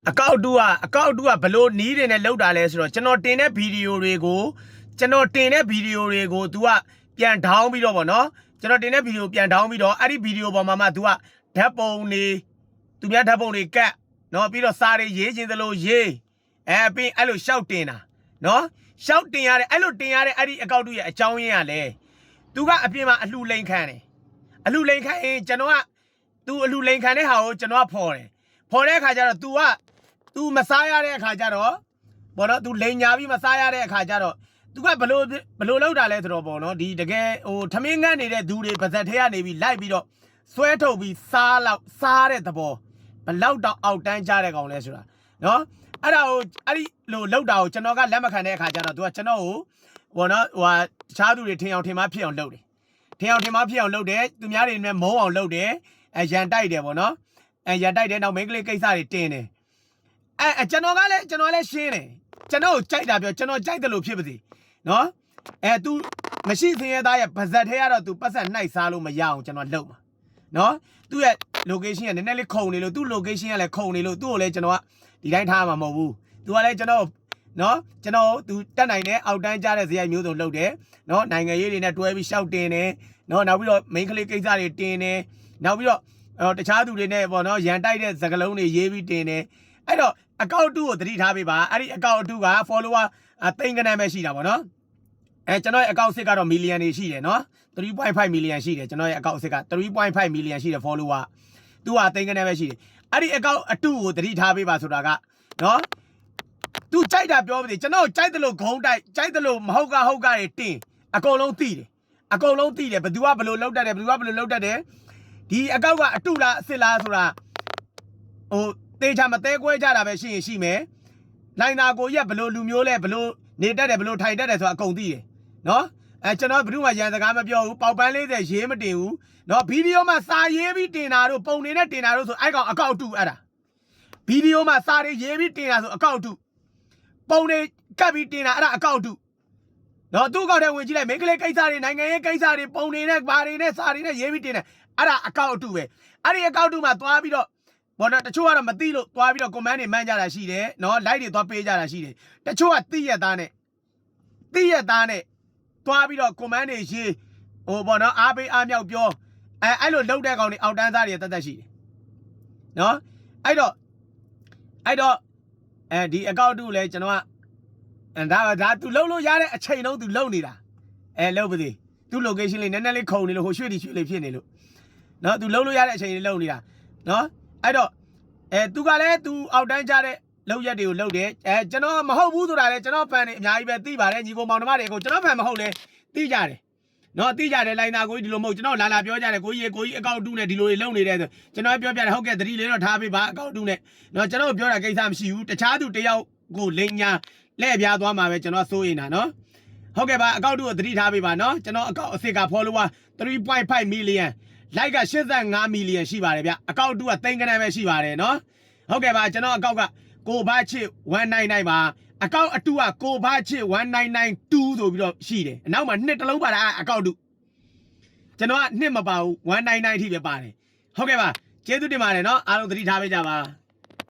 အကောက်တူကဘလို့နီးတွေနဲ့လောက်တာလဲဆိုတော့ကျွန်တော်တင်တဲ့ဗီဒီယိုတွေကို तू ကပြန်ဒေါင်းပြီးတော့ဗောနော်ကျွန်တော်တင်တဲ့ဗီဒီယိုပြန်ဒေါင်းပြီးတော့အဲ့ဒီဗီဒီယိုပေါ်မှာမှ तू ကဓာတ်ပုံတွေသူများဓာတ်ပုံတွေကတ်နော်ပြီးတော့စာတွေရေးခြင်းသလိုရေးပြီးအဲ့လိုရှောက်တင်တာနော်ရှောက်တင်ရတဲ့အဲ့လိုတင်ရတဲ့အဲ့ဒီအကောက်တူရဲ့အကြောင်းရင်းကလည်း तू ကအပြင်မှာအလှလိန်ခံတယ်အလှလိန်ခံရင်ကျွန်တော်က तू အလှလိန်ခံတဲ့ဟာကိုကျွန်တော်ကဖော်တဲ့အခါကျတော့ तू မစားရတဲ့အခါကျတော့ဘောနော် तू လိန်ညာပြီးမစားရတဲ့အခါကျတော့ तू ကဘလို့လောက်တာလဲဆိုတော့ဘောနော်ဒီတကယ်ဟိုထမင်းငန်းနေတဲ့သူတွေပါဇက်ထဲကနေပြီးလိုက်ပြီးတော့ဆွဲထုတ်ပြီးစားတဲ့သဘောဘလောက်တော့အောက်တန်းကြတဲ့ကောင်လဲဆိုတာနော်အဲ့ဒါကိုအဲ့ဒီလိုလောက်တာကိုကျွန်တော်ကလက်မခံတဲ့အခါကျတော့ तू ကကျွန်တော်ကိုဘောနော်ဟိုတခြားသူတွေထင်အောင်ထင်မှားဖြစ်အောင်လုပ်တယ်ထင်အောင်ထင်မှားဖြစ်အောင်လုပ်တယ်သူများတွေနဲ့မုန်းအောင်လုပ်တယ်ရန်တိုက်တယ်ဗောနော်ရန်တိုက်တယ်နောက်မိန်းကလေးကိစ္စတွေတင်းတယ်ကျွန်တော်လည်းရှင်းတယ်ကျွန်တော်ကြိုက်တာပြောကျွန်တော်ကြိုက်တယ်လို့ဖြစ်ပါစေနော်तू မရှိစင်းရဲသားရဲ့ဗဇက်ထဲကတော့ तू ပတ်ဆက်နှိုက်စားလို့မရအောင်ကျွန်တော်လုပ်မှာနော်သူ့ရဲ့ location ကနည်းနည်းလေးခုံနေလို့သူ့ location ကလည်းခုံနေလို့သူ့ကိုလည်းကျွန်တော်ကဒီတိုင်းထားမှာမဟုတ်ဘူး तू ကလည်းကျွန်တော်နော်ကျွန်တော် तू တက်နိုင်တဲ့အောက်တန်းကြားတဲ့ဇယိုက်မျိုးစုံလုပ်တယ်နော်နိုင်ငံရေးတွေနဲ့တွဲပြီးရှောက်တင်တယ်နော်နောက်ပြီးတော့ main ကလေးကိစ္စတွေတင်တယ်နောက်ပြီးတော့တခြားသူတွေနဲ့ပေါ့နော်ရန်တိုက်တဲ့စကလုံးတွေရေးပြီးတင်တယ်အဲ့တော့အကောင့်တူကိုသတိထားပေးပါအဲ့ဒီအကောင့်တူက follower သိန်းကနန်းပဲရှိတာပေါ့နော်ကျွန်တော်ရဲ့အကောင့်စစ်ကတော့ million တွေရှိတယ်နော် 3.5 million ရှိတယ်ကျွန်တော်ရဲ့အကောင့်စစ်က 3.5 million ရှိတယ် follower သူကသိန်းကနန်းပဲရှိတယ်အဲ့ဒီအကောင့်အတူကိုသတိထားပေးပါဆိုတာကနော်သူကြိုက်တာပြောပါစေကျွန်တော်ကြိုက်တယ်လို့ဂုံးတိုက်ကြိုက်တယ်လို့မဟုတ်ကတွေတင်အကုန်လုံးသိတယ်ဘသူကဘလို့လောက်တတ်တယ်ဘသူကဘလို့လောက်တတ်တယ်ဒီအကောက်ကအတူလားအစ်စ်လားဆိုတာဟိုတေချာမသေးကွဲကြတာပဲရှိမယ်လိုင်နာကိုရက်ဘလို့လူမျိုးလဲဘလို့နေတတ်တယ်ဘလို့ထိုင်တတ်တယ်ဆိုတာအကုန်သိတယ်နော်ကျွန်တော်ဘယ်သူမှရန်စကားမပြောဘူးပေါက်ပန်း40ရေးမတင်ဘူးနော်ဗီဒီယိုမှာစာရေးပြီးတင်တာတို့ပုံနေနဲ့တင်တာတို့ဆိုအဲ့ကောင်အကောက်တူအဲ့ဒါဗီဒီယိုမှာစာတွေရေးပြီးတင်တာဆိုအကောက်တူပုံတွေကပ်ပြီးတင်တာအဲ့ဒါအကောက်တူနော်သူ့ကောက်တဲ့ဝင်ကြည့်လိုက်မိန်းကလေးကိစ္စတွေနိုင်ငံရေးကိစ္စတွေပုံနေနဲ့ဘာတွေနဲ့စာတွေနဲ့ရေးပြီးတင်တယ်အဲ့ဒါအကောက်အတူပဲအဲ့ဒီအကောက်တူမှာသွားပြီးတော့ဘောနော်တချို့ကတော့မသိလို့သွားပြီးတော့ comment တွေမှန်းကြတာရှိတယ်နော် like တွေသွားပေးကြတာရှိတယ်တချို့ကသိရသားနဲ့သွားပြီးတော့ comment တွေရေးဟိုဘောနော်အားပေးအားမြောက်ပြောအဲ့လိုလုပ်တဲ့ကောင်တွေအောက်တန်းသားတွေတတ်ရှိတယ်နော်အဲ့တော့ဒီအကောက်တူလဲကျွန်တော်ကဒါ तू လှုပ်လို့ရတဲ့အချိန်လုံး तू လှုပ်နေတာလှုပ်ပါသေးသူ့ location လေးနည်းနည်းလေးခုံနေလို့ဟိုရွှေ့လေးဖြစ်နေလို့နော် तू လှုပ်လို့ရတဲ့အချိန်လေးလှုပ်နေတာနော်အဲ့တော့သူကလည်း तू အောက်တန်းကြတဲ့လောက်ရက်တွေကိုလှုပ်တယ်ကျွန်တော်မဟုတ်ဘူးဆိုတာလေကျွန်တော်ဖန်တွေအများကြီးပဲသိပါတယ်ညီကိုမောင်နှမတွေကိုကျွန်တော်ဖန်မဟုတ်လေသိကြတယ်နော်သိကြတယ်လိုင်နာကိုကြီးဒီလိုမဟုတ်ကျွန်တော်လာပြောကြတယ်ကိုကြီးအကောက်တူနဲ့ဒီလိုတွေလှုပ်နေတယ်ဆိုကျွန်တော်ပြောပြတယ်ဟုတ်ကဲ့သတိလေးတော့ထားပေးပါအကောက်တူနဲ့နော်ကျွန်တော်ပြောတာကိစ္စမရှိဘူးတခြားသူတယောက်ကိုလိန်ညာလှည့်ပြားသွားမှာပဲကျွန်တော်စိုးရင်တာနော်ဟုတ်ကဲ့ပါအကောက်တူကိုသတိထားပေးပါနော်ကျွန်တော်အကောက်အစ်က follower 3.5 million like က85 million ရှိပါတယ်ဗျအကောက်တူကသိန်းကနန်းပဲရှိပါတယ်နော်ဟုတ်ကဲ့ပါကျွန်တော်အကောက်ကကိုဘချစ်199ပါအကောက်အတူကကိုဘချစ်1992ဆိုပြီးတော့ရှိတယ်အနောက်မှာနှစ်တလုံးပါတာအကောက်တူကျွန်တော်ကနှစ်မပါဘူး199ထိပဲပါတယ်ဟုတ်ကဲ့ပါကျေးဇူးတင်ပါတယ်နော်အားလုံးသတိထားပေးကြပါ